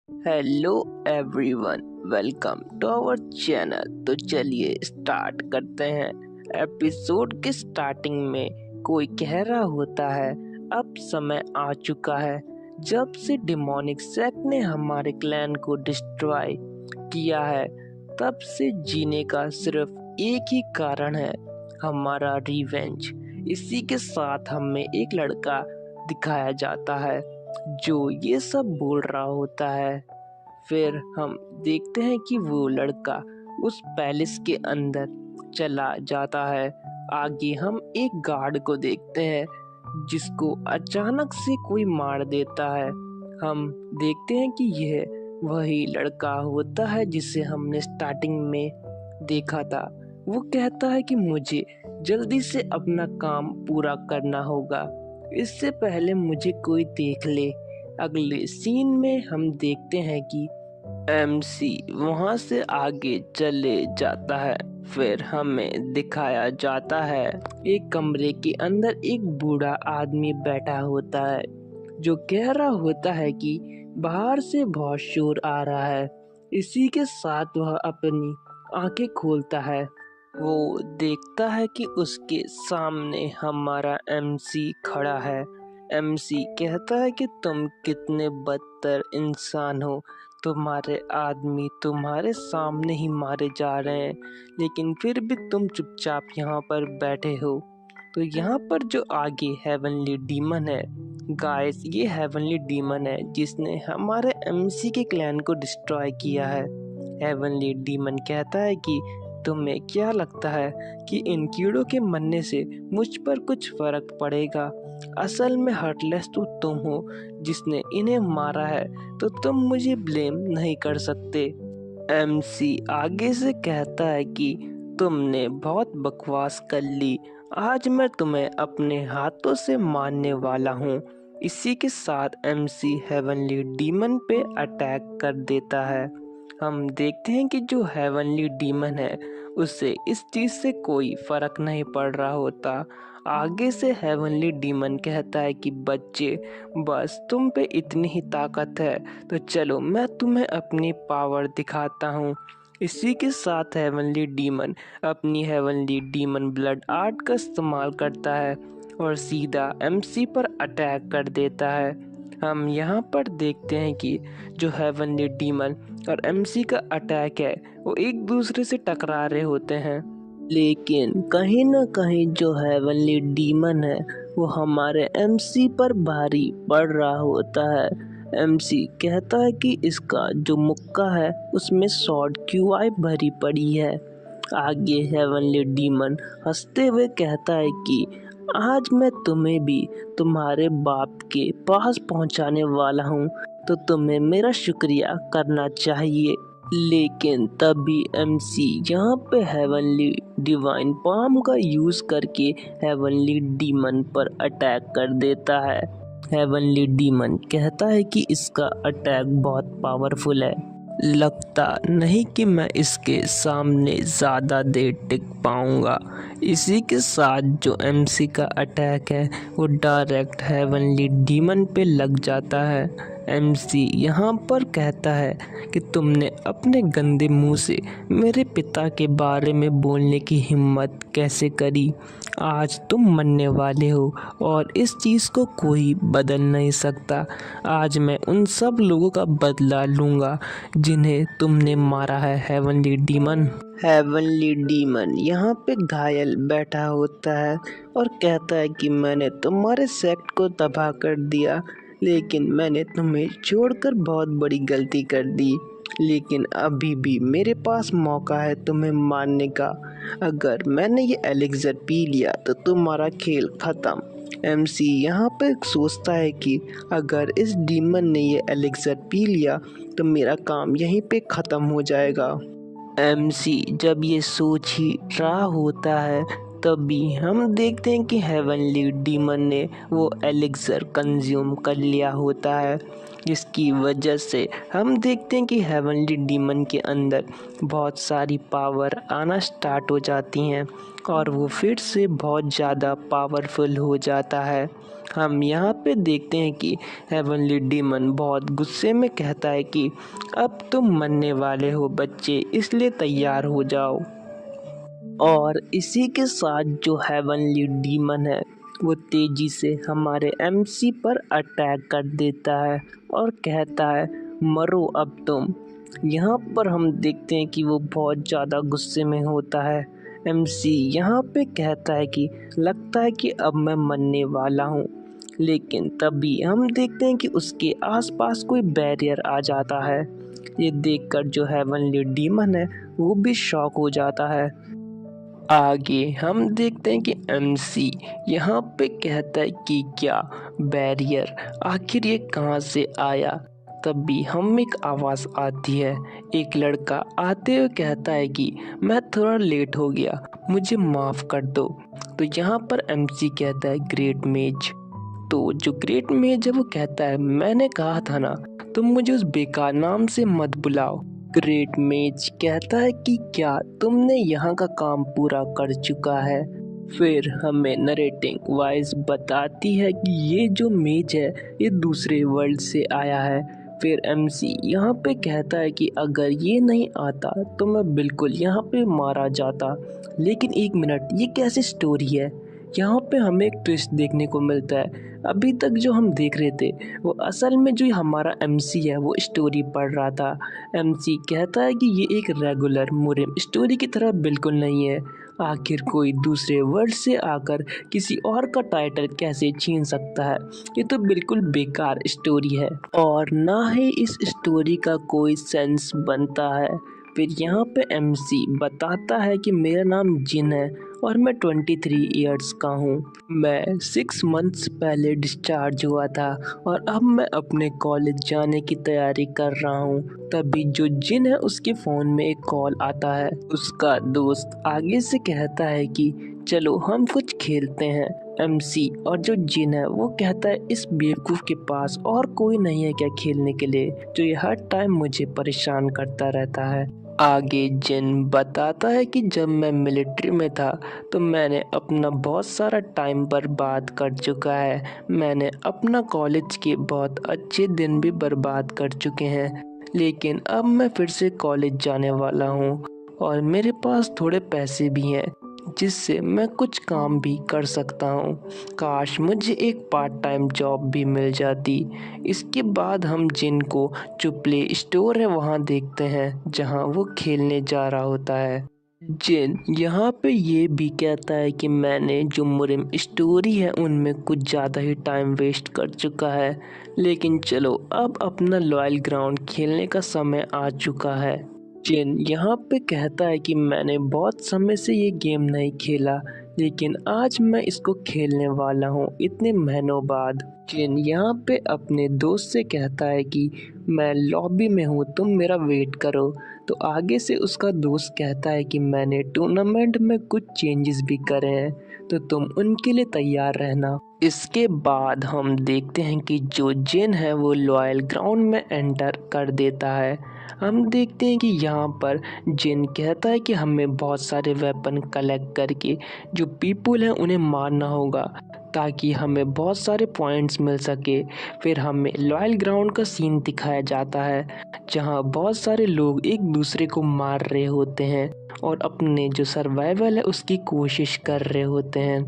Hello everyone, welcome to our channel. तो चलिए start करते हैं। एपिसोड के स्टार्टिंग में कोई कह रहा होता है, अब समय आ चुका है जब से डिमोनिक सेक्ट ने हमारे क्लैन को डिस्ट्रॉय किया है, तब से जीने का सिर्फ एक ही कारण है, हमारा रिवेंज। इसी के साथ हमें एक लड़का दिखाया जाता है जो ये सब बोल रहा होता है। फिर हम देखते हैं कि वो लड़का उस पैलेस के अंदर चला जाता है। आगे हम एक गार्ड को देखते हैं जिसको अचानक से कोई मार देता है। हम देखते हैं कि यह वही लड़का होता है जिसे हमने स्टार्टिंग में देखा था। वो कहता है कि मुझे जल्दी से अपना काम पूरा करना होगा, इससे पहले मुझे कोई देख ले। अगले सीन में हम देखते हैं कि एमसी वहां से आगे चले जाता है। फिर हमें दिखाया जाता है एक कमरे के अंदर एक बूढ़ा आदमी बैठा होता है जो कह रहा होता है कि बाहर से बहुत शोर आ रहा है। इसी के साथ वह अपनी आंखें खोलता है। वो देखता है कि उसके सामने हमारा एमसी खड़ा है। एमसी कहता है कि तुम कितने बदतर इंसान हो, तुम्हारे आदमी तुम्हारे सामने ही मारे जा रहे हैं, लेकिन फिर भी तुम चुपचाप यहाँ पर बैठे हो। तो यहाँ पर जो आगे हेवनली डीमन है, गाइस, ये हेवनली डीमन है जिसने हमारे एमसी के क्लैन को डिस्ट्रॉय किया है। हेवनली डीमन कहता है कि तुम्हें क्या लगता है कि इन कीड़ों के मरने से मुझ पर कुछ फर्क पड़ेगा? असल में हर्टलेस तो तुम हो जिसने इन्हें मारा है, तो तुम मुझे ब्लेम नहीं कर सकते। एमसी आगे से कहता है कि तुमने बहुत बकवास कर ली, आज मैं तुम्हें अपने हाथों से मारने वाला हूँ। इसी के साथ एमसी हेवनली डीमन पे अटैक कर देता है। हम देखते हैं कि जो हेवनली डीमन है उसे इस चीज से कोई फर्क नहीं पड़ रहा होता। आगे से हेवनली डीमन कहता है कि बच्चे, बस तुम पे इतनी ही ताकत है, तो चलो मैं तुम्हें अपनी पावर दिखाता हूँ। इसी के साथ हेवनली डीमन अपनी हेवनली डीमन ब्लड आर्ट का इस्तेमाल करता है और सीधा एमसी पर अटैक कर देता है। हम यहाँ पर देखते हैं कि जो हेवनली डीमन और एमसी का अटैक है वो एक दूसरे से टकरा रहे होते हैं, लेकिन कहीं ना कहीं जो हेवनली डीमन है वो हमारे एमसी पर भारी पड़ रहा होता है। एमसी कहता है कि इसका जो मुक्का है उसमें शॉर्ट क्यूआई भरी पड़ी है। आगे हेवनली डीमन हंसते हुए कहता है कि आज मैं तुम्हें भी तुम्हारे बाप के पास पहुंचाने वाला हूँ, तो तुम्हें मेरा शुक्रिया करना चाहिए। लेकिन तभी एमसी यहाँ पे हेवनली डिवाइन पाम का यूज करके हेवनली डीमन पर अटैक कर देता है। हेवनली डीमन कहता है कि इसका अटैक बहुत पावरफुल है, लगता नहीं कि मैं इसके सामने ज़्यादा देर टिक पाऊंगा। इसी के साथ जो एमसी का अटैक है वो डायरेक्ट हेवनली डीमन पे लग जाता है। एमसी यहाँ पर कहता है कि तुमने अपने गंदे मुंह से मेरे पिता के बारे में बोलने की हिम्मत कैसे करी? आज तुम मरने वाले हो और इस चीज़ को कोई बदल नहीं सकता। आज मैं उन सब लोगों का बदला लूँगा जिन्हें तुमने मारा है, हेवनली डीमन। हेवनली डीमन यहाँ पे घायल बैठा होता है और कहता है कि मैंने तुम्हारे सेक्ट को तबाह कर दिया, लेकिन मैंने तुम्हें छोड़कर बहुत बड़ी गलती कर दी। लेकिन अभी भी मेरे पास मौका है तुम्हें मारने का। अगर मैंने ये एलिक्सर पी लिया तो तुम्हारा खेल खत्म। एमसी यहाँ पे सोचता है कि अगर इस डीमन ने ये एलिक्सर पी लिया तो मेरा काम यहीं पे ख़त्म हो जाएगा। एमसी जब ये सोच ही रहा होता है तभी हम देखते हैं कि हेवनली डीमन ने वो एलिक्सर कंज्यूम कर लिया होता है, जिसकी वजह से हम देखते हैं कि हेवनली डीमन के अंदर बहुत सारी पावर आना स्टार्ट हो जाती हैं और वो फिर से बहुत ज़्यादा पावरफुल हो जाता है। हम यहाँ पे देखते हैं कि हेवनली डीमन बहुत गुस्से में कहता है कि अब तुम मरने वाले हो बच्चे, इसलिए तैयार हो जाओ। और इसी के साथ जो हेवनली डीमन है वो तेजी से हमारे एमसी पर अटैक कर देता है और कहता है मरो अब तुम। यहाँ पर हम देखते हैं कि वो बहुत ज़्यादा गुस्से में होता है। एमसी यहाँ पे कहता है कि लगता है कि अब मैं मरने वाला हूँ, लेकिन तभी हम देखते हैं कि उसके आसपास कोई बैरियर आ जाता है। ये देखकर जो हेवनली डीमन है वो भी शॉक हो जाता है। आगे हम देखते हैं कि एमसी यहाँ पे कहता है कि क्या बैरियर, आखिर ये कहाँ से आया। तभी हम एक आवाज़ आती है, एक लड़का आते हुए कहता है कि मैं थोड़ा लेट हो गया, मुझे माफ़ कर दो। तो यहाँ पर एमसी कहता है ग्रेट मेज। तो जो ग्रेट मेज है वो कहता है मैंने कहा था ना, तुम मुझे उस बेकार नाम से मत बुलाओ। ग्रेट मेज कहता है कि क्या तुमने यहाँ का काम पूरा कर चुका है। फिर हमें नरेटिंग वॉइस बताती है कि ये जो मेज है ये दूसरे वर्ल्ड से आया है। फिर एमसी यहाँ पे कहता है कि अगर ये नहीं आता तो मैं बिल्कुल यहाँ पे मारा जाता। लेकिन एक मिनट, ये कैसी स्टोरी है। यहाँ पे हमें एक ट्विस्ट देखने को मिलता है। अभी तक जो हम देख रहे थे वो असल में जो हमारा एमसी है वो स्टोरी पढ़ रहा था। एमसी कहता है कि ये एक रेगुलर मुरिम स्टोरी की तरह बिल्कुल नहीं है। आखिर कोई दूसरे वर्ड से आकर किसी और का टाइटल कैसे छीन सकता है। ये तो बिल्कुल बेकार स्टोरी है और ना ही इस स्टोरी का कोई सेंस बनता है। फिर यहाँ पे एमसी बताता है कि मेरा नाम जिन है और मैं 23 इयर्स का हूँ। मैं 6 मंथ्स पहले डिस्चार्ज हुआ था और अब मैं अपने कॉलेज जाने की तैयारी कर रहा हूँ। तभी जो जिन है उसके फ़ोन में एक कॉल आता है। उसका दोस्त आगे से कहता है कि चलो हम कुछ खेलते हैं। एमसी और जो जिन है वो कहता है इस बेवकूफ़ के पास और कोई नहीं है क्या खेलने के लिए, जो ये हर टाइम मुझे परेशान करता रहता है। आगे जिन बताता है कि जब मैं मिलिट्री में था तो मैंने अपना बहुत सारा टाइम बर्बाद कर चुका है। मैंने अपना कॉलेज के बहुत अच्छे दिन भी बर्बाद कर चुके हैं, लेकिन अब मैं फिर से कॉलेज जाने वाला हूँ और मेरे पास थोड़े पैसे भी हैं जिससे मैं कुछ काम भी कर सकता हूँ। काश मुझे एक पार्ट टाइम जॉब भी मिल जाती। इसके बाद हम जिन को जो प्ले स्टोर है वहाँ देखते हैं जहाँ वो खेलने जा रहा होता है। जिन यहाँ पे ये भी कहता है कि मैंने जो मुरिम स्टोरी है उनमें कुछ ज़्यादा ही टाइम वेस्ट कर चुका है, लेकिन चलो अब अपना लॉयल ग्राउंड खेलने का समय आ चुका है। जिन यहाँ पे कहता है कि मैंने बहुत समय से ये गेम नहीं खेला, लेकिन आज मैं इसको खेलने वाला हूँ इतने महीनों बाद। जिन यहाँ पे अपने दोस्त से कहता है कि मैं लॉबी में हूँ, तुम मेरा वेट करो। तो आगे से उसका दोस्त कहता है कि मैंने टूर्नामेंट में कुछ चेंजेस भी करे हैं, तो तुम उनके लिए तैयार रहना। इसके बाद हम देखते हैं कि जो जिन है वो लॉयल ग्राउंड में एंटर कर देता है। हम देखते हैं कि यहाँ पर जिन कहता है कि हमें बहुत सारे वेपन कलेक्ट करके जो पीपल हैं उन्हें मारना होगा ताकि हमें बहुत सारे पॉइंट्स मिल सके। फिर हमें लॉयल ग्राउंड का सीन दिखाया जाता है जहाँ बहुत सारे लोग एक दूसरे को मार रहे होते हैं और अपने जो सर्वाइवल है उसकी कोशिश कर रहे होते हैं।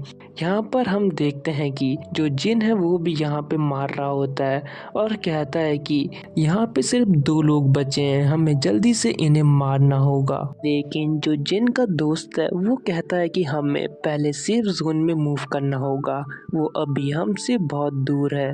यहाँ पर हम देखते हैं कि जो जिन है वो भी यहाँ पे मार रहा होता है और कहता है कि यहाँ पे सिर्फ 2 लोग बचे हैं, हमें जल्दी से इन्हें मारना होगा। लेकिन जो जिन का दोस्त है वो कहता है कि हमें पहले सेफ जोन में मूव करना होगा, वो अभी हमसे बहुत दूर है।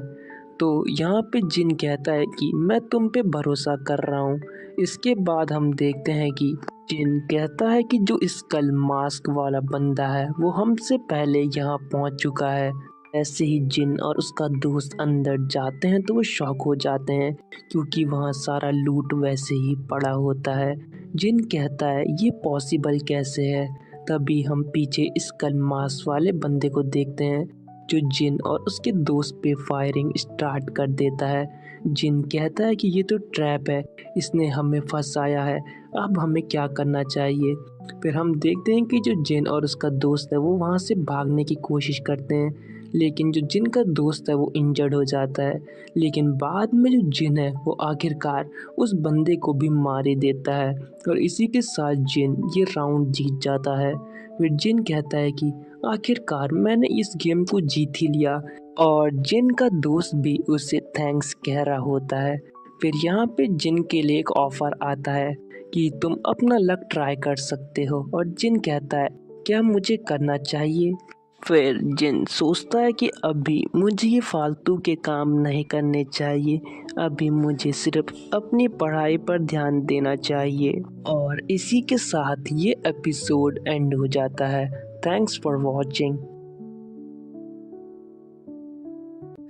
तो यहाँ पे जिन कहता है कि मैं तुम पे भरोसा कर रहा हूँ। इसके बाद हम देखते हैं कि जिन कहता है कि जो स्कल मास्क वाला बंदा है वो हमसे पहले यहाँ पहुँच चुका है। ऐसे ही जिन और उसका दोस्त अंदर जाते हैं तो वो शॉक हो जाते हैं क्योंकि वहाँ सारा लूट वैसे ही पड़ा होता है। जिन कहता है ये पॉसिबल कैसे है। तभी हम पीछे स्कल मास्क वाले बंदे को देखते हैं जो जिन और उसके दोस्त पे फायरिंग स्टार्ट कर देता है। जिन कहता है कि ये तो ट्रैप है, इसने हमें फंसाया है, अब हमें क्या करना चाहिए। फिर हम देखते हैं कि जो जिन और उसका दोस्त है वो वहाँ से भागने की कोशिश करते हैं, लेकिन जो जिन का दोस्त है वो इंजर्ड हो जाता है। लेकिन बाद में जो जिन है वो आखिरकार उस बंदे को भी मार ही देता है और इसी के साथ जिन ये राउंड जीत जाता है। फिर जिन कहता है कि आखिरकार मैंने इस गेम को जीत ही लिया, और जिन का दोस्त भी उसे थैंक्स कह रहा होता है। फिर यहाँ पे जिन के लिए एक ऑफर आता है कि तुम अपना लक ट्राई कर सकते हो, और जिन कहता है क्या मुझे करना चाहिए। फिर जिन सोचता है कि अभी मुझे ये फालतू के काम नहीं करने चाहिए, अभी मुझे सिर्फ अपनी पढ़ाई पर ध्यान देना चाहिए। और इसी के साथ ये एपिसोड एंड हो जाता है। Thanks for watching.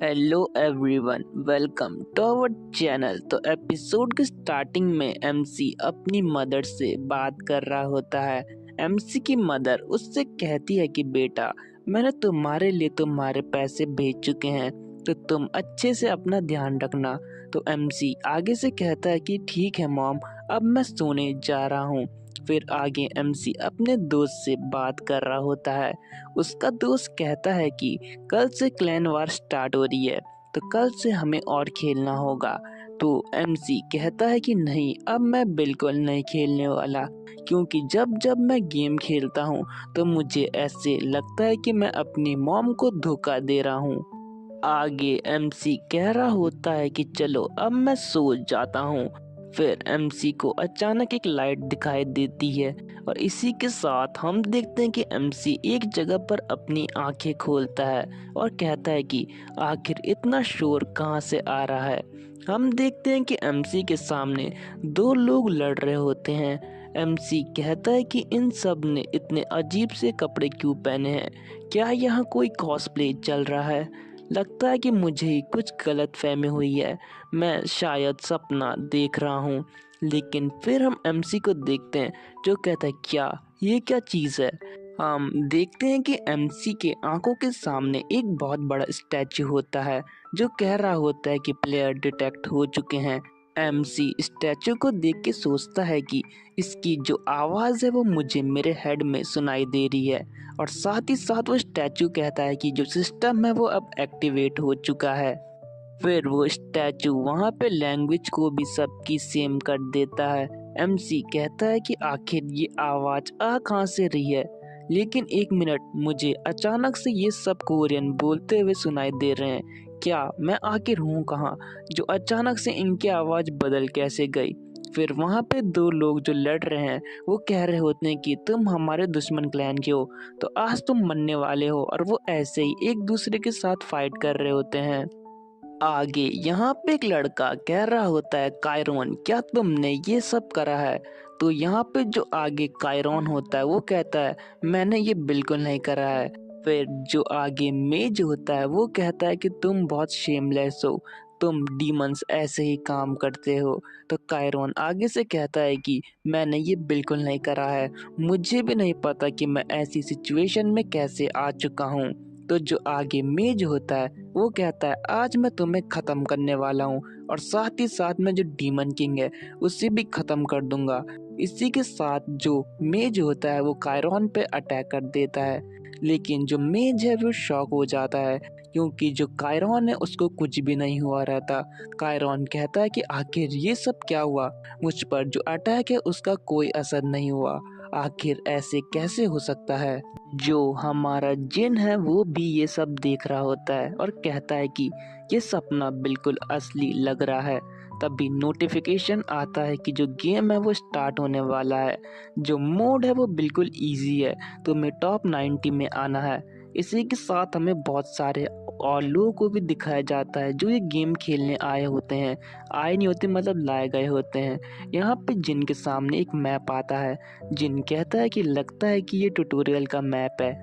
Hello everyone, welcome to our channel. तो एपिसोड के स्टार्टिंग में एमसी अपनी मदर से बात कर रहा होता है। एमसी की मदर उससे कहती है कि बेटा, मैंने तुम्हारे लिए तुम्हारे पैसे भेज चुके हैं, तो तुम अच्छे से अपना ध्यान रखना। तो एमसी आगे से कहता है कि ठीक है मॉम, अब मैं सोने जा रहा हूँ। फिर आगे एमसी अपने दोस्त से बात कर रहा होता है। उसका दोस्त कहता है कि कल से क्लैन वार स्टार्ट हो रही है, तो कल से हमें और खेलना होगा। तो एमसी कहता है कि नहीं, अब मैं बिल्कुल नहीं खेलने वाला, क्योंकि जब जब मैं गेम खेलता हूँ तो मुझे ऐसे लगता है कि मैं अपनी मॉम को धोखा दे रहा हूँ। आगे एमसी कह रहा होता है कि चलो अब मैं सो जाता हूँ। फिर एमसी को अचानक एक लाइट दिखाई देती है, और इसी के साथ हम देखते हैं कि एमसी एक जगह पर अपनी आंखें खोलता है और कहता है कि आखिर इतना शोर कहाँ से आ रहा है। हम देखते हैं कि एमसी के सामने दो लोग लड़ रहे होते हैं। एमसी कहता है कि इन सब ने इतने अजीब से कपड़े क्यों पहने हैं, क्या यहाँ कोई कॉस्प्ले चल रहा है। लगता है कि मुझे ही कुछ गलत फहमी हुई है, मैं शायद सपना देख रहा हूँ। लेकिन फिर हम एमसी को देखते हैं जो कहता है क्या ये क्या चीज़ है। हम देखते हैं कि एमसी के आंखों के सामने एक बहुत बड़ा स्टैचू होता है जो कह रहा होता है कि प्लेयर डिटेक्ट हो चुके हैं। एमसी स्टैचू को देख के सोचता है कि इसकी जो आवाज़ है वो मुझे मेरे हेड में सुनाई दे रही है, और साथ ही साथ वो स्टैचू कहता है कि जो सिस्टम है वो अब एक्टिवेट हो चुका है। फिर वो स्टैचू वहाँ पे लैंग्वेज को भी सबकी सेम कर देता है। एमसी कहता है कि आखिर ये आवाज़ आ कहाँ से रही है, लेकिन एक मिनट, मुझे अचानक से ये सब कोरियन बोलते हुए सुनाई दे रहे हैं। क्या मैं आखिर हूँ कहाँ, जो अचानक से इनकी आवाज़ बदल कैसे गई। फिर वहाँ पे दो लोग जो लड़ रहे हैं वो कह रहे होते हैं कि तुम हमारे दुश्मन क्लैन के हो, तो आज तुम मरने वाले हो, और वो ऐसे ही एक दूसरे के साथ फाइट कर रहे होते हैं। आगे यहाँ पे एक लड़का कह रहा होता है कायरोन, क्या तुमने ये सब करा है। तो यहाँ पे जो आगे कायरोन होता है वो कहता है मैंने ये बिल्कुल नहीं करा है। फिर जो आगे मेज होता है वो कहता है कि तुम बहुत शेमलेस हो, तुम डीमंस ऐसे ही काम करते हो। तो कायरोन आगे से कहता है कि मैंने ये बिल्कुल नहीं करा है, मुझे भी नहीं पता कि मैं ऐसी सिचुएशन में कैसे आ चुका हूँ। तो जो आगे मेज होता है वो कहता है आज मैं तुम्हें ख़त्म करने वाला हूँ, और साथ ही साथ में जो डीमन किंग है उसे भी ख़त्म कर दूंगा। इसी के साथ जो मेज होता है वो कायरोन पे अटैक कर देता है, लेकिन जो मेज है वो शॉक हो जाता है, क्योंकि जो कायरोन है उसको कुछ भी नहीं हुआ रहता। कायरोन कहता है कि आखिर ये सब क्या हुआ, मुझ पर जो अटैक है उसका कोई असर नहीं हुआ, आखिर ऐसे कैसे हो सकता है। जो हमारा जिन है वो भी ये सब देख रहा होता है और कहता है कि ये सपना बिल्कुल असली लग रहा है। तभी नोटिफिकेशन आता है कि जो गेम है वो स्टार्ट होने वाला है। जो मोड है वो बिल्कुल इजी है, तुम्हें टॉप 90 में आना है। इसी के साथ हमें बहुत सारे और लोगों को भी दिखाया जाता है जो ये गेम खेलने आए होते हैं, आए नहीं होते मतलब लाए गए होते हैं। यहाँ पे जिन के सामने एक मैप आता है। जिन कहता है कि लगता है कि ये ट्यूटोरियल का मैप है।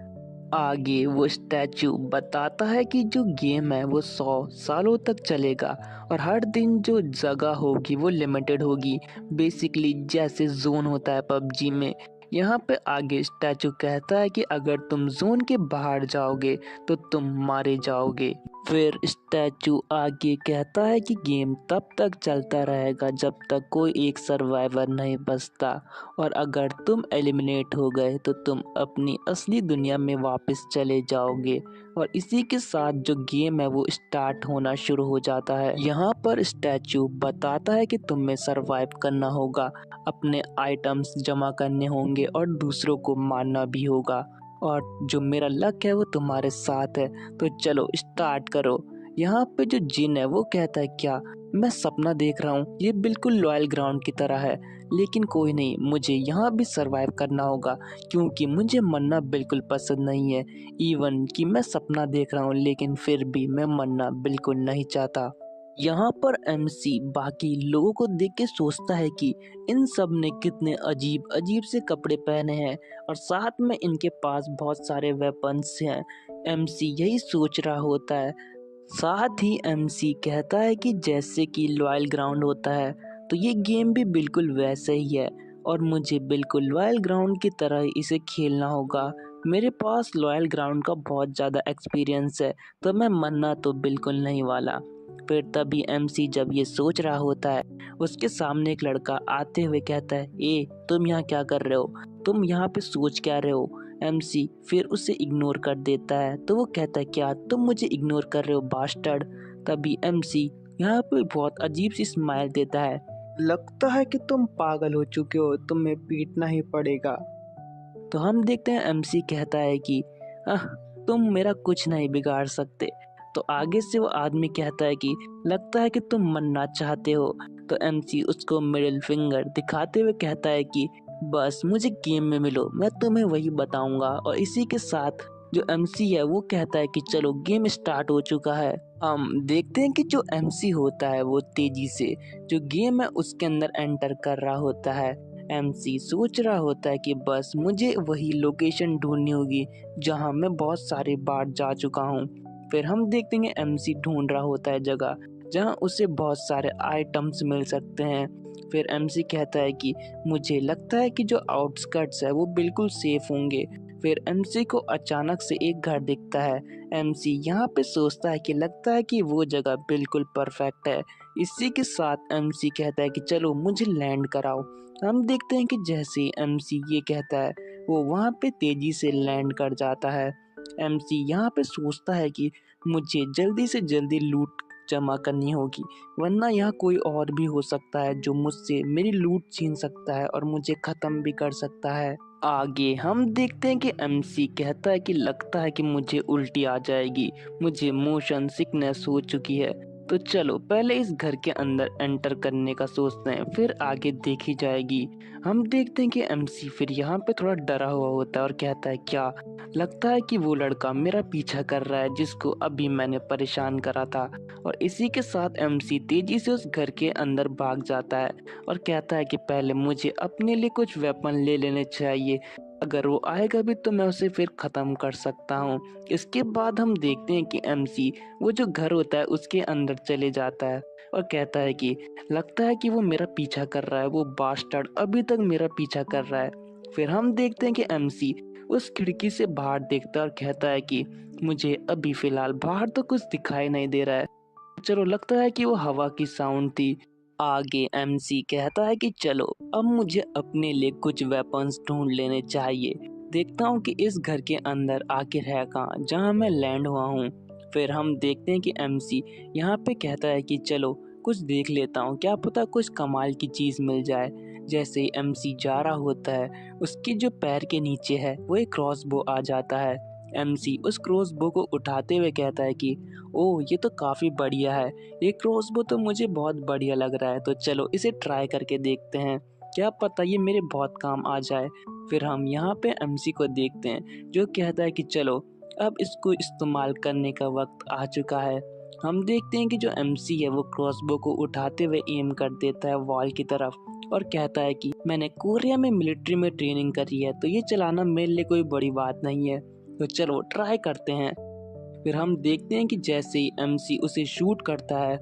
आगे वो स्टैचू बताता है कि जो गेम है वो 100 सालों तक चलेगा, और हर दिन जो जगह होगी वो लिमिटेड होगी, बेसिकली जैसे जोन होता है पबजी में। यहाँ पे आगे स्टैचू कहता है कि अगर तुम जोन के बाहर जाओगे तो तुम मारे जाओगे। फिर स्टैचू आगे कहता है कि गेम तब तक चलता रहेगा जब तक कोई एक सर्वाइवर नहीं बचता, और अगर तुम एलिमिनेट हो गए तो तुम अपनी असली दुनिया में वापस चले जाओगे। और इसी के साथ जो गेम है वो स्टार्ट होना शुरू हो जाता है। यहाँ पर स्टैचू बताता है कि तुम्हें सरवाइव करना होगा, अपने आइटम्स जमा करने होंगे और दूसरों को मारना भी होगा, और जो मेरा लक है वो तुम्हारे साथ है, तो चलो स्टार्ट करो। यहाँ पे जो जिन है वो कहता है क्या मैं सपना देख रहा हूँ, ये बिल्कुल लॉयल ग्राउंड की तरह है, लेकिन कोई नहीं, मुझे यहाँ भी सरवाइव करना होगा क्योंकि मुझे मरना बिल्कुल पसंद नहीं है। इवन कि मैं सपना देख रहा हूँ लेकिन फिर भी मैं मरना बिल्कुल नहीं चाहता। यहाँ पर एमसी बाकी लोगों को देख के सोचता है कि इन सब ने कितने अजीब अजीब से कपड़े पहने हैं और साथ में इनके पास बहुत सारे वेपन्स हैं। एमसी यही सोच रहा होता है। साथ ही एमसी कहता है कि जैसे कि लॉयल ग्राउंड होता है तो ये गेम भी बिल्कुल वैसे ही है, और मुझे बिल्कुल लॉयल ग्राउंड की तरह इसे खेलना होगा। मेरे पास लॉयल ग्राउंड का बहुत ज़्यादा एक्सपीरियंस है, तो मैं मरना तो बिल्कुल नहीं वाला। फिर तभी एमसी जब ये सोच रहा होता है, उसके सामने एक लड़का आते हुए कहता है, ए तुम यहाँ क्या कर रहे हो, तुम यहाँ पे सोच क्या रहे हो। एमसी फिर उसे इग्नोर कर देता है, तो वो कहता है क्या तुम मुझे इग्नोर कर रहे हो बास्टर्ड। तभी एमसी यहाँ पे बहुत अजीब सी स्माइल देता है, लगता है कि तुम पागल हो चुके हो, तुम्हें पीटना ही पड़ेगा। तो हम देखते हैं एमसी कहता है कि तुम मेरा कुछ नहीं बिगाड़ सकते। तो आगे से वो आदमी कहता है कि लगता है कि तुम मरना चाहते हो। तो एमसी उसको मिडिल फिंगर दिखाते हुए कहता है कि बस मुझे गेम में मिलो, मैं तुम्हें वही बताऊंगा। और इसी के साथ जो एमसी है वो कहता है कि चलो गेम स्टार्ट हो चुका है। हम देखते हैं कि जो एमसी होता है वो तेजी से जो गेम है उसके अंदर एंटर कर रहा होता है। एमसी सोच रहा होता है कि बस मुझे वही लोकेशन ढूंढनी होगी जहां मैं बहुत सारी बार जा चुका हूं। फिर हम देखते हैं एमसी ढूंढ रहा होता है जगह जहां उसे बहुत सारे आइटम्स मिल सकते हैं। फिर एमसी कहता है कि मुझे लगता है कि जो आउटस्कर्ट्स है वो बिल्कुल सेफ होंगे। फिर एमसी को अचानक से एक घर दिखता है। एमसी यहाँ पे सोचता है कि लगता है कि वो जगह बिल्कुल परफेक्ट है। इसी के साथ एमसी कहता है कि चलो मुझे लैंड कराओ। हम देखते हैं कि जैसे ही एमसी ये कहता है वो वहाँ पे तेजी से लैंड कर जाता है। एमसी यहाँ पे सोचता है कि मुझे जल्दी से जल्दी लूट जमा करनी होगी, वरना यहाँ कोई और भी हो सकता है जो मुझसे मेरी लूट छीन सकता है और मुझे खत्म भी कर सकता है। आगे हम देखते हैं कि एमसी कहता है कि लगता है कि मुझे उल्टी आ जाएगी, मुझे मोशन सिकनेस हो चुकी है, तो चलो पहले इस घर के अंदर एंटर करने का सोचते हैं, फिर आगे देखी जाएगी। हम देखते हैं कि एमसी फिर यहाँ पे थोड़ा डरा हुआ होता है और कहता है क्या लगता है कि वो लड़का मेरा पीछा कर रहा है जिसको अभी मैंने परेशान करा था। और इसी के साथ एमसी तेजी से उस घर के अंदर भाग जाता है और कहता है कि पहले मुझे अपने लिए कुछ वेपन ले लेने चाहिए, अगर वो आएगा भी तो मैं उसे फिर खत्म कर सकता हूँ। इसके बाद हम देखते हैं कि एमसी वो जो घर होता है उसके अंदर चले जाता है और कहता है कि लगता है कि वो मेरा पीछा कर रहा है, वो बास्टर्ड अभी तक मेरा पीछा कर रहा है। फिर हम देखते हैं कि एमसी उस खिड़की से बाहर देखता है और कहता है कि मुझे अभी फिलहाल बाहर तो कुछ दिखाई नहीं दे रहा है, चलो लगता है कि वो हवा की साउंड थी। आगे एमसी कहता है कि चलो अब मुझे अपने लिए कुछ वेपन्स ढूंढ लेने चाहिए, देखता हूँ कि इस घर के अंदर आखिर है कहाँ जहाँ मैं लैंड हुआ हूँ। फिर हम देखते हैं कि एमसी यहाँ पे कहता है कि चलो कुछ देख लेता हूँ, क्या पता कुछ कमाल की चीज मिल जाए। जैसे ही एमसी जा रहा होता है उसके जो पैर के नीचे है वो एक क्रॉसबो आ जाता है। एमसी उस क्रॉसबो को उठाते हुए कहता है कि ओह ये तो काफी बढ़िया है, ये क्रॉसबो तो मुझे बहुत बढ़िया लग रहा है, तो चलो इसे ट्राई करके देखते हैं, क्या पता ये मेरे बहुत काम आ जाए। फिर हम यहाँ पे एमसी को देखते हैं जो कहता है कि चलो अब इसको इस्तेमाल करने का वक्त आ चुका है। हम देखते हैं कि जो एमसी है वो क्रॉसबो को उठाते हुए एम कर देता है वॉल की तरफ और कहता है कि मैंने कोरिया में मिलिट्री में ट्रेनिंग करी है, तो ये चलाना मेरे लिए कोई बड़ी बात नहीं है, तो चलो ट्राई करते हैं। फिर हम देखते हैं कि जैसे ही एमसी उसे शूट करता है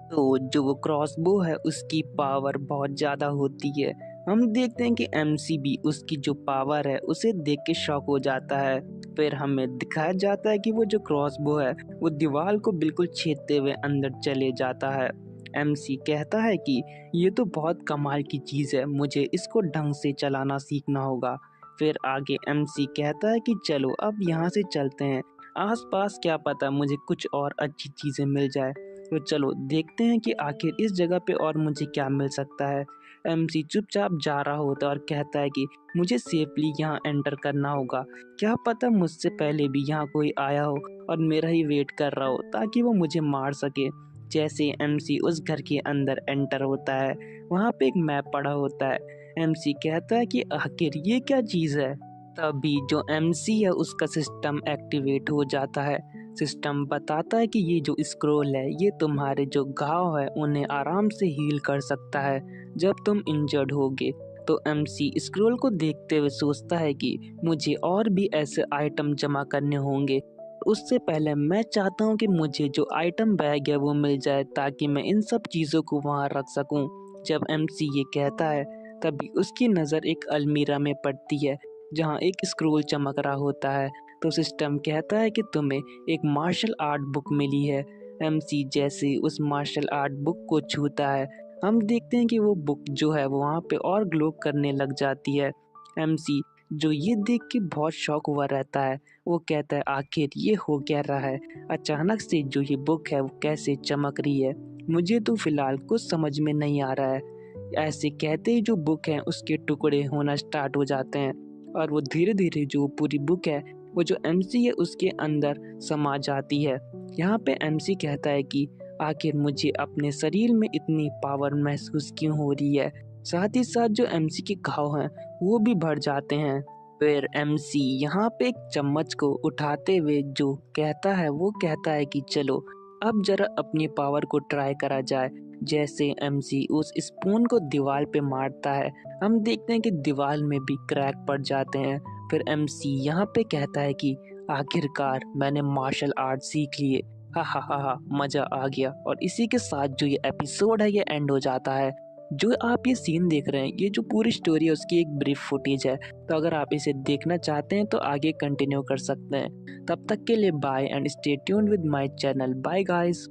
तो जो वो क्रॉसबो है उसकी पावर बहुत ज़्यादा होती है हम देखते हैं कि एमसी भी उसकी जो पावर है उसे देख के शॉक हो जाता है। फिर हमें दिखाया जाता है कि वो जो क्रॉसबो है वो दीवार को बिल्कुल छेदते हुए अंदर चले जाता है। एमसी कहता है कि ये तो बहुत कमाल की चीज़ है, मुझे इसको ढंग से चलाना सीखना होगा। फिर आगे एमसी कहता है कि चलो अब यहाँ से चलते हैं, आसपास क्या पता मुझे कुछ और अच्छी चीज़ें मिल जाए। तो चलो देखते हैं कि आखिर इस जगह पे और मुझे क्या मिल सकता है। एमसी चुपचाप जा रहा होता है और कहता है कि मुझे सेफली यहाँ एंटर करना होगा, क्या पता मुझसे पहले भी यहाँ कोई आया हो और मेरा ही वेट कर रहा हो ताकि वो मुझे मार सके। जैसे एमसी उस घर के अंदर एंटर होता है, वहाँ पे एक मैप पड़ा होता है। एमसी कहता है कि आखिर ये क्या चीज़ है। तभी जो एमसी है उसका सिस्टम एक्टिवेट हो जाता है। सिस्टम बताता है कि ये जो स्क्रोल है ये तुम्हारे जो घाव है उन्हें आराम से हील कर सकता है जब तुम इंजर्ड होगे। तो एमसी स्क्रोल को देखते हुए सोचता है कि मुझे और भी ऐसे आइटम जमा करने होंगे। उससे पहले मैं चाहता हूँ कि मुझे जो आइटम बैग है वो मिल जाए ताकि मैं इन सब चीज़ों को वहाँ रख सकूँ। जब एमसी ये कहता है तभी उसकी नज़र एक अलमीरा में पड़ती है जहाँ एक स्क्रोल चमक रहा होता है। तो सिस्टम कहता है कि तुम्हें एक मार्शल आर्ट बुक मिली है। एमसी जैसे उस मार्शल आर्ट बुक को छूता है, हम देखते हैं कि वो बुक जो है वो वहाँ पे और ग्लो करने लग जाती है। एमसी जो ये देख के बहुत शॉक हुआ रहता है, वो कहता है आखिर ये हो क्या रहा है, अचानक से जो ये बुक है वो कैसे चमक रही है, मुझे तो फिलहाल कुछ समझ में नहीं आ रहा है। ऐसे कहते ही जो बुक है उसके टुकड़े होना स्टार्ट हो जाते हैं और वो धीरे धीरे जो पूरी बुक है वो जो एमसी है उसके अंदर समा जाती है। यहाँ पे एमसी कहता है कि आखिर मुझे अपने शरीर में इतनी पावर महसूस क्यों हो रही है। साथ ही साथ जो एमसी के घाव हैं वो भी बढ़ जाते हैं। फिर एमसी यहाँ पे एक चम्मच को उठाते हुए जो कहता है वो कहता है कि चलो अब जरा अपनी पावर को ट्राई करा जाए। जैसे एमसी उस स्पून को दीवार पे मारता है, हम देखते हैं कि दीवार में भी क्रैक पड़ जाते हैं। फिर एमसी यहाँ पे कहता है कि आखिरकार मैंने मार्शल आर्ट सीख लिए, हा हा हा हा, मजा आ गया। और इसी के साथ जो ये एपिसोड है ये एंड हो जाता है। जो आप ये सीन देख रहे हैं ये जो पूरी स्टोरी है उसकी एक ब्रीफ फुटेज है, तो अगर आप इसे देखना चाहते हैं तो आगे कंटिन्यू कर सकते हैं। तब तक के लिए bye and stay tuned with my channel. Bye guys.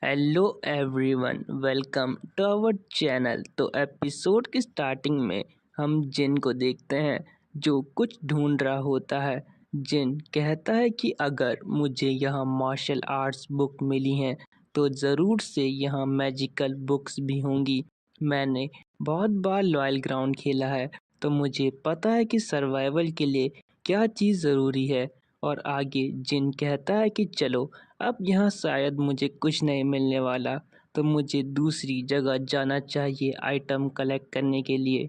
Hello everyone, welcome to our channel. तो एपिसोड की स्टार्टिंग में हम जिन को देखते हैं जो कुछ ढूंढ रहा होता है। जिन कहता है कि अगर मुझे यहाँ मार्शल आर्ट्स बुक मिली हैं तो ज़रूर से यहाँ मैजिकल बुक्स भी होंगी। मैंने बहुत बार लॉयल ग्राउंड खेला है तो मुझे पता है कि सर्वाइवल के लिए क्या चीज़ ज़रूरी है। और आगे जिन कहता है कि चलो अब यहाँ शायद मुझे कुछ नहीं मिलने वाला, तो मुझे दूसरी जगह जाना चाहिए आइटम कलेक्ट करने के लिए।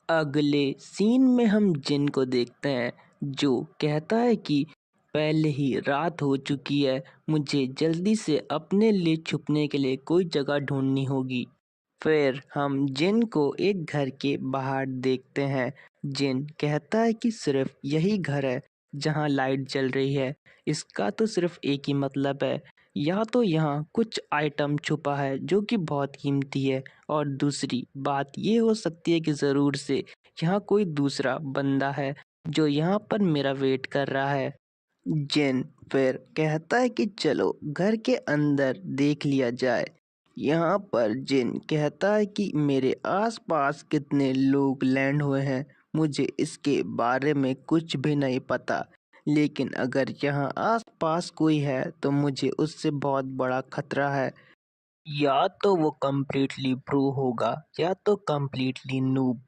अगले सीन में हम जिन को देखते हैं जो कहता है कि पहले ही रात हो चुकी है, मुझे जल्दी से अपने लिए छुपने के लिए कोई जगह ढूंढनी होगी। फिर हम जिन को एक घर के बाहर देखते हैं। जिन कहता है कि सिर्फ यही घर है जहाँ लाइट जल रही है। इसका तो सिर्फ एक ही मतलब है, या तो यहाँ कुछ आइटम छुपा है जो कि बहुत कीमती है, और दूसरी बात ये हो सकती है कि ज़रूर से यहाँ कोई दूसरा बंदा है जो यहाँ पर मेरा वेट कर रहा है। जिन फिर कहता है कि चलो घर के अंदर देख लिया जाए। यहाँ पर जिन कहता है कि मेरे आसपास कितने लोग लैंड हुए हैं, मुझे इसके बारे में कुछ भी नहीं पता, लेकिन अगर यहाँ आसपास कोई है तो मुझे उससे बहुत बड़ा खतरा है। या तो वो कम्प्लीटली प्रो होगा या तो कम्प्लीटली नूब।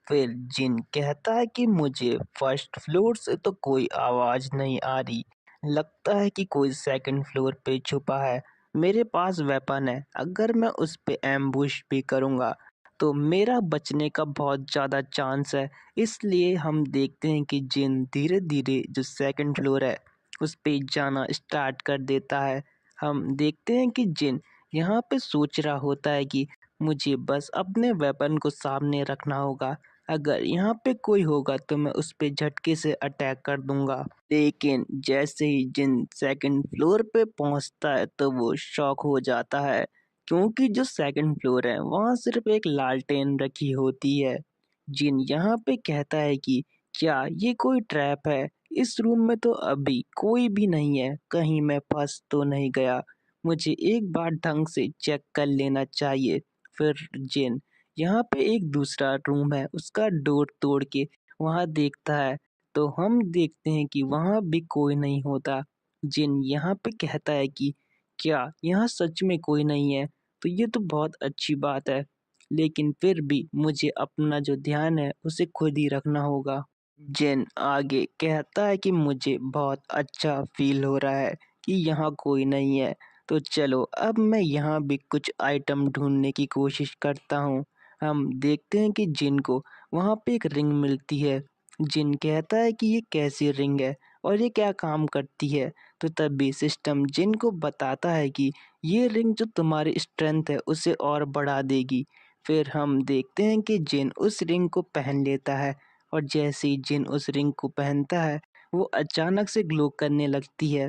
फिर जिन कहता है कि मुझे फर्स्ट फ्लोर से तो कोई आवाज़ नहीं आ रही, लगता है कि कोई सेकंड फ्लोर पे छुपा है। मेरे पास वेपन है, अगर मैं उस पे एम्बुश भी करूँगा तो मेरा बचने का बहुत ज़्यादा चांस है। इसलिए हम देखते हैं कि जिन धीरे धीरे जो सेकंड फ्लोर है उस पे जाना स्टार्ट कर देता है। हम देखते हैं कि जिन यहाँ पे सोच रहा होता है कि मुझे बस अपने वेपन को सामने रखना होगा, अगर यहाँ पे कोई होगा तो मैं उस पे झटके से अटैक कर दूंगा। लेकिन जैसे ही जिन सेकंड फ्लोर पे पहुंचता है तो वो शॉक हो जाता है, क्योंकि जो सेकंड फ्लोर है वहाँ सिर्फ एक लालटेन रखी होती है। जिन यहाँ पे कहता है कि क्या ये कोई ट्रैप है? इस रूम में तो अभी कोई भी नहीं है, कहीं मैं फंस तो नहीं गया। मुझे एक बार ढंग से चेक कर लेना चाहिए। फिर जिन यहाँ पे एक दूसरा रूम है, उसका डोर तोड़ के वहाँ देखता है तो हम देखते हैं कि वहाँ भी कोई नहीं होता। जिन यहाँ पे कहता है कि क्या यहाँ सच में कोई नहीं है? तो ये तो बहुत अच्छी बात है, लेकिन फिर भी मुझे अपना जो ध्यान है उसे खुद ही रखना होगा। जिन आगे कहता है कि मुझे बहुत अच्छा फील हो रहा है कि यहाँ कोई नहीं है, तो चलो अब मैं यहाँ भी कुछ आइटम ढूंढने की कोशिश करता हूँ। हम देखते हैं कि जिन को वहाँ पे एक रिंग मिलती है। जिन कहता है कि ये कैसी रिंग है और ये क्या काम करती है, तो तभी सिस्टम जिन को बताता है कि ये रिंग जो तुम्हारी स्ट्रेंथ है उसे और बढ़ा देगी। फिर हम देखते हैं कि जिन उस रिंग को पहन लेता है, और जैसे ही जिन उस रिंग को पहनता है वो अचानक से ग्लो करने लगती है।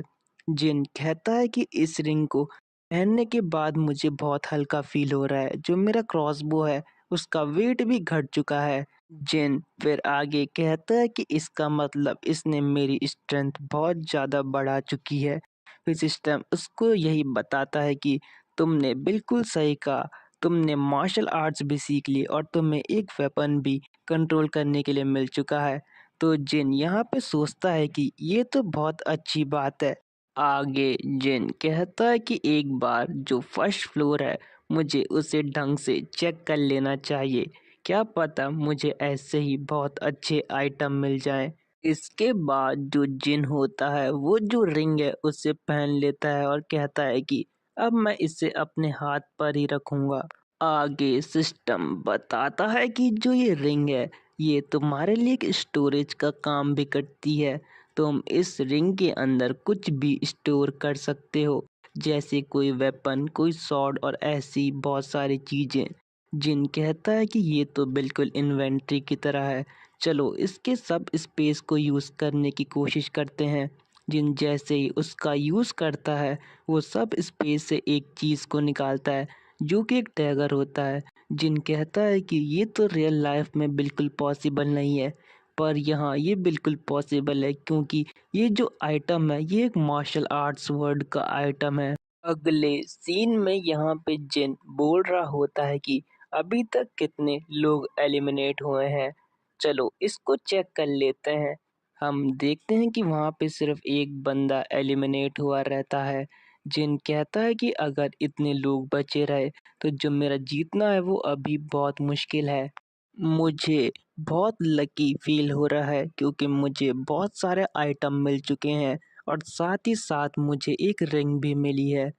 जिन कहता है कि इस रिंग को पहनने के बाद मुझे बहुत हल्का फील हो रहा है, जो मेरा क्रॉसबो है उसका वेट भी घट चुका है। जिन फिर आगे कहता है कि इसका मतलब इसने मेरी स्ट्रेंथ बहुत ज़्यादा बढ़ा चुकी है। फिर सिस्टम उसको यही बताता है कि तुमने बिल्कुल सही कहा, तुमने मार्शल आर्ट्स भी सीख ली और तुम्हें एक वेपन भी कंट्रोल करने के लिए मिल चुका है। तो जिन यहाँ पे सोचता है कि ये तो बहुत अच्छी बात है। आगे जिन कहता है कि एक बार जो फर्स्ट फ्लोर है मुझे उसे ढंग से चेक कर लेना चाहिए, क्या पता मुझे ऐसे ही बहुत अच्छे आइटम मिल जाएं। इसके बाद जो जिन होता है वो जो रिंग है उसे पहन लेता है और कहता है कि अब मैं इसे अपने हाथ पर ही रखूंगा। आगे सिस्टम बताता है कि जो ये रिंग है ये तुम्हारे लिए एक स्टोरेज का काम भी करती है। तुम इस रिंग के अंदर कुछ भी स्टोर कर सकते हो, जैसे कोई वेपन, कोई सॉर्ड और ऐसी बहुत सारी चीजें। जिन कहता है कि ये तो बिल्कुल इन्वेंट्री की तरह है, चलो इसके सब स्पेस को यूज़ करने की कोशिश करते हैं। जिन जैसे ही उसका यूज़ करता है वो सब स्पेस से एक चीज़ को निकालता है जो कि एक टैगर होता है। जिन कहता है कि ये तो रियल लाइफ में बिल्कुल पॉसिबल नहीं है, पर यहाँ ये बिल्कुल पॉसिबल है, क्योंकि ये जो आइटम है ये एक मार्शल आर्ट्स वर्ड का आइटम है। अगले सीन में यहाँ पे जिन बोल रहा होता है कि अभी तक कितने लोग एलिमिनेट हुए हैं, चलो इसको चेक कर लेते हैं। हम देखते हैं कि वहाँ पे सिर्फ एक बंदा एलिमिनेट हुआ रहता है। जिन कहता है कि अगर इतने लोग बचे रहे तो जो मेरा जीतना है वो अभी बहुत मुश्किल है। मुझे बहुत लकी फील हो रहा है क्योंकि मुझे बहुत सारे आइटम मिल चुके हैं और साथ ही साथ मुझे एक रिंग भी मिली है।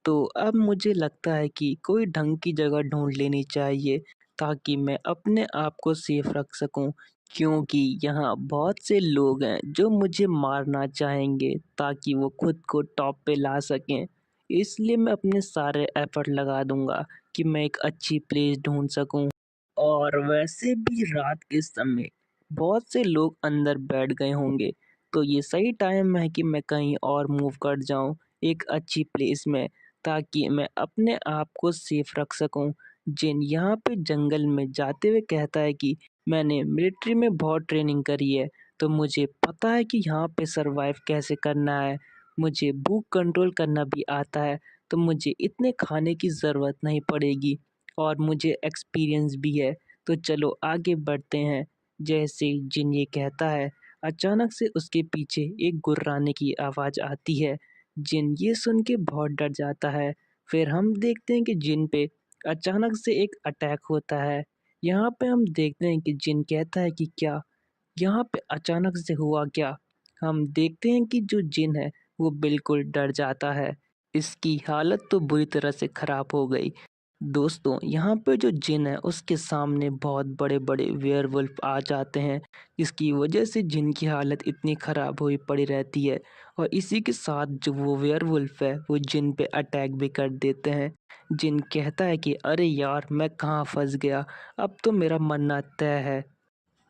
तो अब मुझे लगता है कि कोई ढंग की जगह ढूंढ लेनी चाहिए ताकि मैं अपने आप को सेफ रख सकूं, क्योंकि यहाँ बहुत से लोग हैं जो मुझे मारना चाहेंगे ताकि वो खुद को टॉप पे ला सकें। इसलिए मैं अपने सारे एफर्ट लगा दूंगा कि मैं एक अच्छी प्लेस ढूंढ सकूं। और वैसे भी रात के समय बहुत से लोग अंदर बैठ गए होंगे, तो ये सही टाइम है कि मैं कहीं और मूव कर जाऊं एक अच्छी प्लेस में, ताकि मैं अपने आप को सेफ रख सकूं। जिन यहाँ पे जंगल में जाते हुए कहता है कि मैंने मिलिट्री में बहुत ट्रेनिंग करी है, तो मुझे पता है कि यहाँ पे सरवाइव कैसे करना है। मुझे भूख कंट्रोल करना भी आता है, तो मुझे इतने खाने की ज़रूरत नहीं पड़ेगी और मुझे एक्सपीरियंस भी है। तो चलो आगे बढ़ते हैं। जैसे जिन ये कहता है, अचानक से उसके पीछे एक गुर्राने की आवाज़ आती है। जिन ये सुन के बहुत डर जाता है। फिर हम देखते हैं कि जिन पे अचानक से एक अटैक होता है। यहाँ पे हम देखते हैं कि जिन कहता है कि क्या यहाँ पे अचानक से हुआ क्या? हम देखते हैं कि जो जिन है वो बिल्कुल डर जाता है। इसकी हालत तो बुरी तरह से खराब हो गई। दोस्तों, यहाँ पे जो जिन है उसके सामने बहुत बड़े-बड़े वेयरवुल्फ आ जाते हैं, जिसकी वजह से जिन की हालत इतनी खराब हुई पड़ी रहती है। और इसी के साथ जो वो वेयरवुल्फ है वो जिन पे अटैक भी कर देते हैं। जिन कहता है कि अरे यार, मैं कहाँ फंस गया, अब तो मेरा मरना तय है।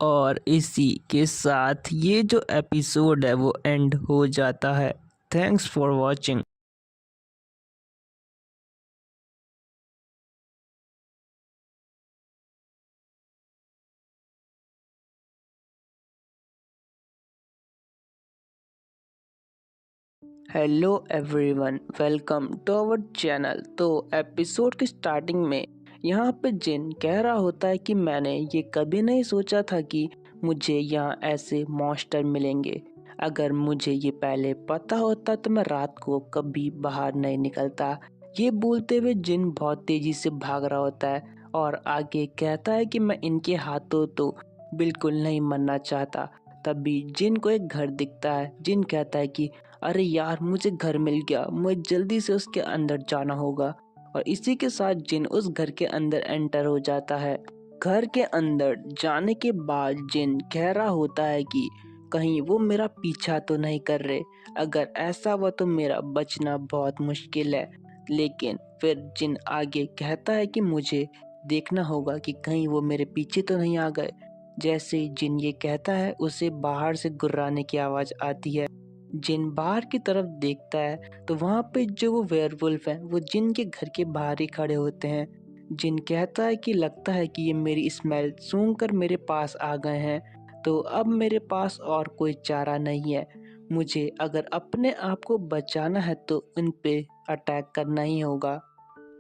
और इसी के साथ ये जो एपिसोड है वो एंड हो जाता है। Thanks for watching. Hello everyone, welcome to our channel. तो एपिसोड की स्टार्टिंग में यहाँ पे जिन कह रहा होता है कि मैंने ये कभी नहीं सोचा था कि मुझे यहाँ ऐसे मॉन्स्टर मिलेंगे। अगर मुझे ये पहले पता होता तो मैं रात को कभी बाहर नहीं निकलता। ये बोलते हुए जिन बहुत तेजी से भाग रहा होता है और आगे कहता है कि मैं इनके हाथों तो बिल्कुल नहीं मरना चाहता। तभी जिन को एक घर दिखता है। जिन कहता है कि अरे यार, मुझे घर मिल गया, मुझे जल्दी से उसके अंदर जाना होगा। और इसी के साथ जिन उस घर के अंदर एंटर हो जाता है। घर के अंदर जाने के बाद जिन कह रहा होता है कि कहीं वो मेरा पीछा तो नहीं कर रहे। अगर ऐसा हुआ तो मेरा बचना बहुत मुश्किल है। लेकिन फिर जिन आगे कहता है कि मुझे देखना होगा कि कहीं वो मेरे पीछे तो नहीं आ गए। जैसे ही जिन ये कहता है, उसे बाहर से गुर्राने की आवाज आती है। जिन बाहर की तरफ देखता है तो वहाँ पे जो वो वेयरवुल्फ है वो जिन के घर के बाहर ही खड़े होते हैं। जिन कहता है कि लगता है कि ये मेरी स्मेल सूंघ कर मेरे पास आ गए हैं, तो अब मेरे पास और कोई चारा नहीं है। मुझे अगर अपने आप को बचाना है तो उन पे अटैक करना ही होगा।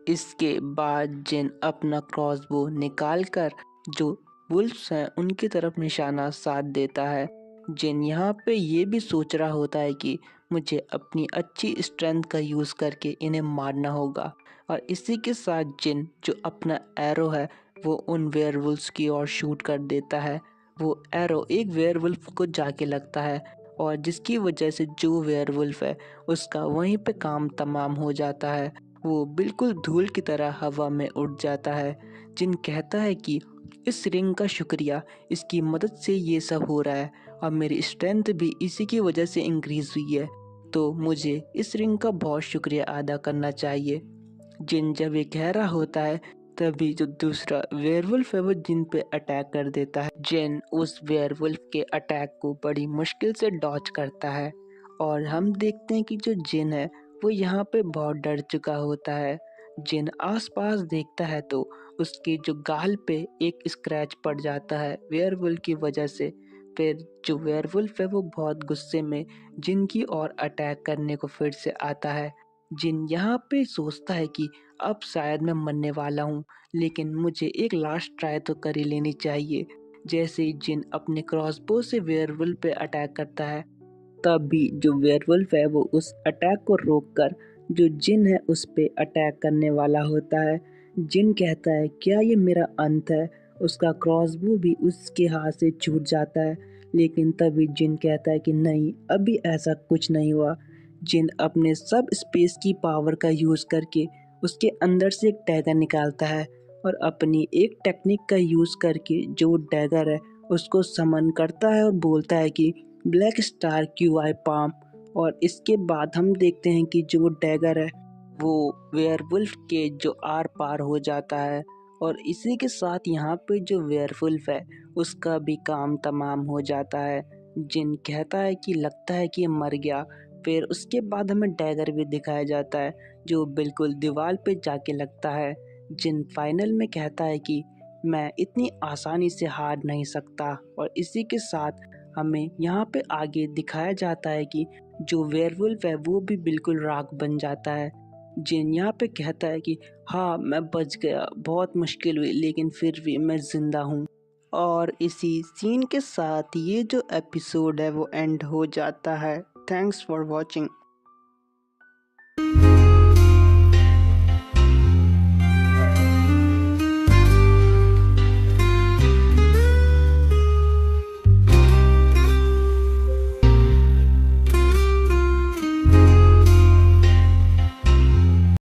इसके बाद जिन अपना क्रॉसबो निकाल कर जो वुल्फ्स हैं उनकी तरफ निशाना साध देता है। जिन यहाँ पे ये भी सोच रहा होता है कि मुझे अपनी अच्छी स्ट्रेंथ का यूज़ करके इन्हें मारना होगा। और इसी के साथ जिन जो अपना एरो है वो उन वेयरवुल्फ्स की ओर शूट कर देता है। वो एरो एक वेयरवुल्फ को जाके लगता है और जिसकी वजह से जो वेयरवुल्फ है उसका वहीं पे काम तमाम हो जाता है। वो बिल्कुल धूल की तरह हवा में उड़ जाता है। जिन कहता है कि इस रिंग का शुक्रिया, इसकी मदद से ये सब हो रहा है और मेरी स्ट्रेंथ भी इसी की वजह से इंक्रीज हुई है, तो मुझे इस रिंग का बहुत शुक्रिया अदा करना चाहिए। जिन जब ये कह रहा होता है तभी जो दूसरा वेयरवुल्फ है वो जिन पे अटैक कर देता है। जिन उस वेयरवुल्फ के अटैक को बड़ी मुश्किल से डॉच करता है और हम देखते हैं कि जो जिन है वो यहाँ पे बहुत डर चुका होता है। जिन आसपास देखता है तो उसके जो गाल पे एक स्क्रैच पड़ जाता है वेयरवुल्फ की वजह से। फिर जो वेयरवुल्फ है वो बहुत गुस्से में जिन की ओर अटैक करने को फिर से आता है। जिन यहाँ पे सोचता है कि अब शायद मैं मरने वाला हूँ, लेकिन मुझे एक लास्ट ट्राई तो कर ही लेनी चाहिए। जैसे ही जिन अपने क्रॉसबो से वेयरवुल्फ पे अटैक करता है, तभी जो वेयरवुल्फ है वो उस अटैक को रोककर जो जिन है उस पे अटैक करने वाला होता है। जिन कहता है क्या ये मेरा अंत है? उसका क्रॉसबो भी उसके हाथ से छूट जाता है। लेकिन तभी जिन कहता है कि नहीं, अभी ऐसा कुछ नहीं हुआ। जिन अपने सब स्पेस की पावर का यूज़ करके उसके अंदर से एक डैगर निकालता है और अपनी एक टेक्निक का यूज़ करके जो डैगर है उसको समन करता है और बोलता है कि black star Q I palm. और इसके बाद हम देखते हैं कि जो डैगर है वो वेयरवुल्फ के जो आर पार हो जाता है और इसी के साथ यहाँ पे जो वेयरवुल्फ है उसका भी काम तमाम हो जाता है। जिन कहता है कि लगता है कि ये मर गया। फिर उसके बाद हमें डैगर भी दिखाया जाता है जो बिल्कुल दीवार पे जाके लगता है। जिन फाइनल में कहता है कि मैं इतनी आसानी से हार नहीं सकता और इसी के साथ हमें यहाँ पे आगे दिखाया जाता है कि जो वेयरवुल्फ है वो भी बिल्कुल राख बन जाता है। जिन यहाँ पे कहता है कि हाँ मैं बच गया, बहुत मुश्किल हुई लेकिन फिर भी मैं जिंदा हूँ। और इसी सीन के साथ ये जो एपिसोड है वो एंड हो जाता है। Thanks for watching.